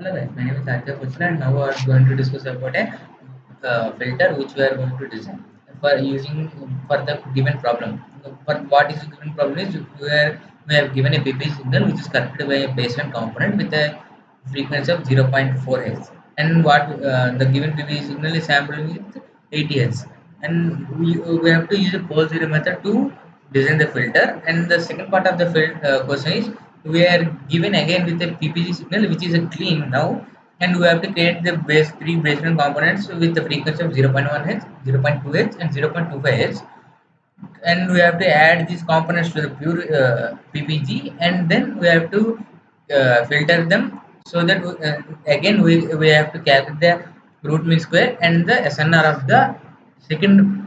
Hello guys, my name is Aditya Puchla and now we are going to discuss about a filter which we are going to design for using for the given problem. For what is the given problem is we have given a PP signal which is corrected by a baseline component with a frequency of 0.4 Hz, and what the given PP signal is sampled with 80 Hz, and we have to use a pole zero method to design the filter. And the second part of the question is we are given again with a PPG signal which is a clean now, and we have to create the base three baseline components with the frequency of 0.1 Hz, 0.2 Hz, and 0.25 Hz, and we have to add these components to the pure PPG, and then we have to filter them so that again we have to calculate the root mean square and the SNR of the second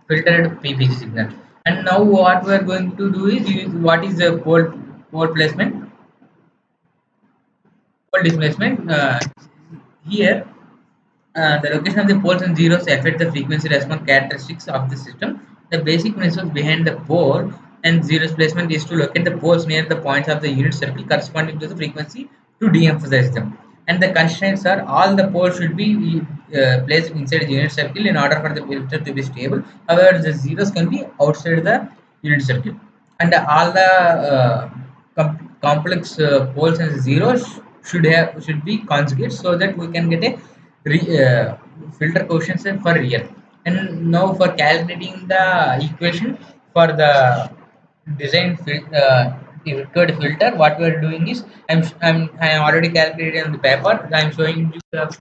filtered PPG signal. And now what we are going to do is use what is the pole placement, pole displacement. Here the location of the poles and zeros affect the frequency response characteristics of the system. The basic principle behind the pole and zeros placement is to locate the poles near the points of the unit circle corresponding to the frequency to de-emphasize them. And the constraints are all the poles should be placed inside the unit circle in order for the filter to be stable. However, the zeros can be outside the unit circle. And all the complex poles and zeros should be conjugate so that we can get a filter coefficient for real. And now for calculating the equation for the design required filter, what we are doing is I already calculated on the paper. I'm showing you the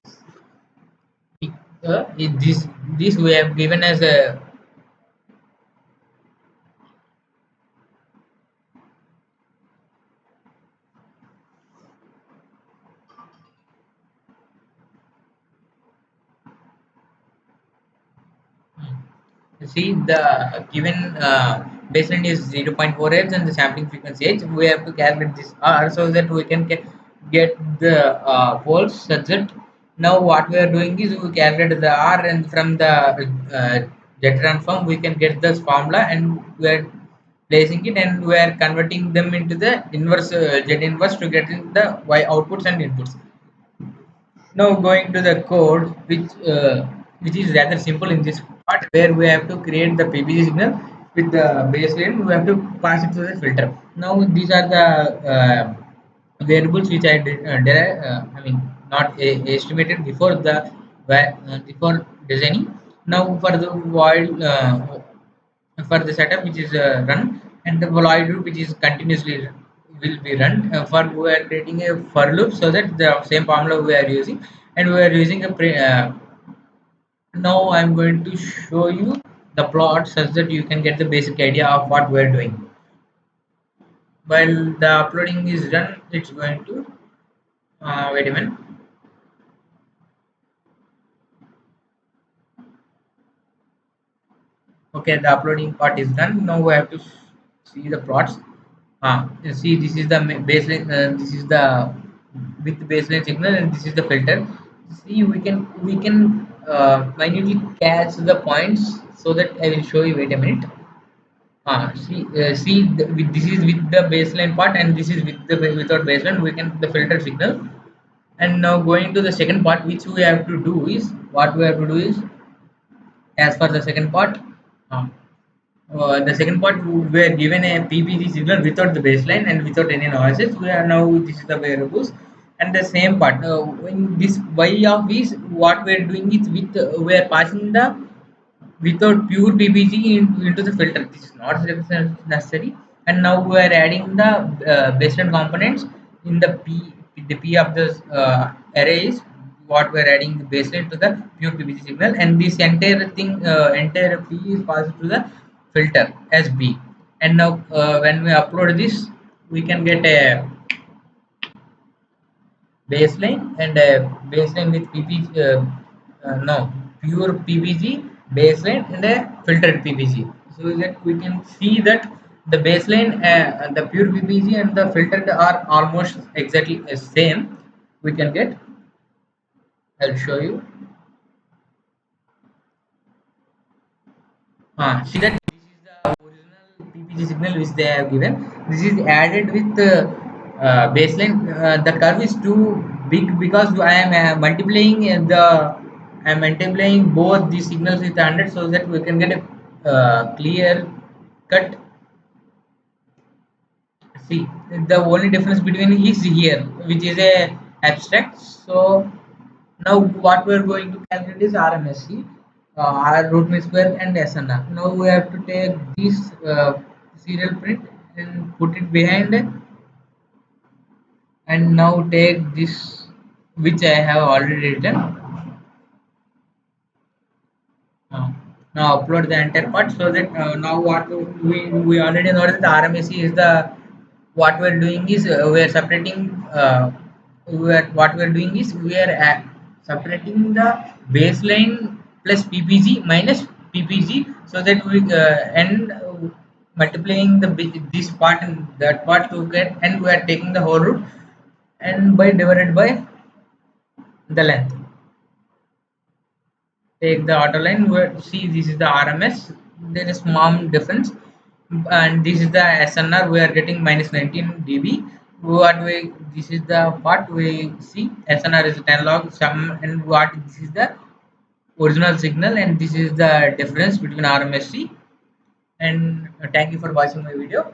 this we have given as a. See the given baseline is 0.4 Hz and the sampling frequency H. We have to calculate this R so that we can get the poles such that now what we are doing is we calculate the R, and from the Jetron form we can get this formula, and we are placing it and we are converting them into the inverse Z inverse to get in the Y outputs and inputs. Now going to the code, which is rather simple in this part, where we have to create the PPG signal with the baseline. We have to pass it to the filter. Now these are the variables which I did, I mean not estimated before the before designing. Now for the while for the setup which is run, and the void loop which is continuously will be run for we are creating a for loop so that the same formula we are using, and we are using a now I'm going to show you the plot such that you can get the basic idea of what we're doing. While the uploading is done, it's going to wait a minute. Okay, the uploading part is done. Now we have to see the plots. You see, this is the baseline. This is the with baseline signal, and this is the filter. See, we can minutely catch the points so that I will show you. Wait a minute. See, this is with the baseline part, and this is with the without baseline. We can the filter signal. And now going to the second part, which we have to do is what we have to do is as for the second part. Um, the second part we are given a PPG signal without the baseline and without any noises. We are now this is the variables, and the same part when this y of is what we are doing is with we are passing the without pure PPG into the filter. This is not necessary, and now we are adding the baseline components in the P of the array is what we are adding the baseline to the pure PPG signal, and this entire thing entire P is passed to the filter as B. And now when we upload this, we can get a baseline and a baseline with PPG no pure PPG baseline and a filtered PPG, so that we can see that the baseline the pure PPG and the filtered are almost exactly the same. We can get, I'll show you. See that this is the original PPG signal which they have given. This is added with baseline. The curve is too big because I am I am multiplying both the signals with 100 so that we can get a clear cut. See, the only difference between is here, which is a abstract. So now what we are going to calculate is RMSC, R root mean square and SNR. Now we have to take this serial print and put it behind, and now take this which I have already written. Uh, Now upload the entire part so that now what we already know that the RMSC is the what we are doing is we are separating what we are doing is we are separating the baseline plus PPG minus PPG so that we end multiplying this part and that part to get, and we are taking the whole root and by divided by the length. Take the auto line where see this is the RMS, there is small difference, and this is the SNR we are getting minus 19 dB. What we this is the part we see SNR is 10 log some, and what this is the original signal, and this is the difference between RMSC. And thank you for watching my video.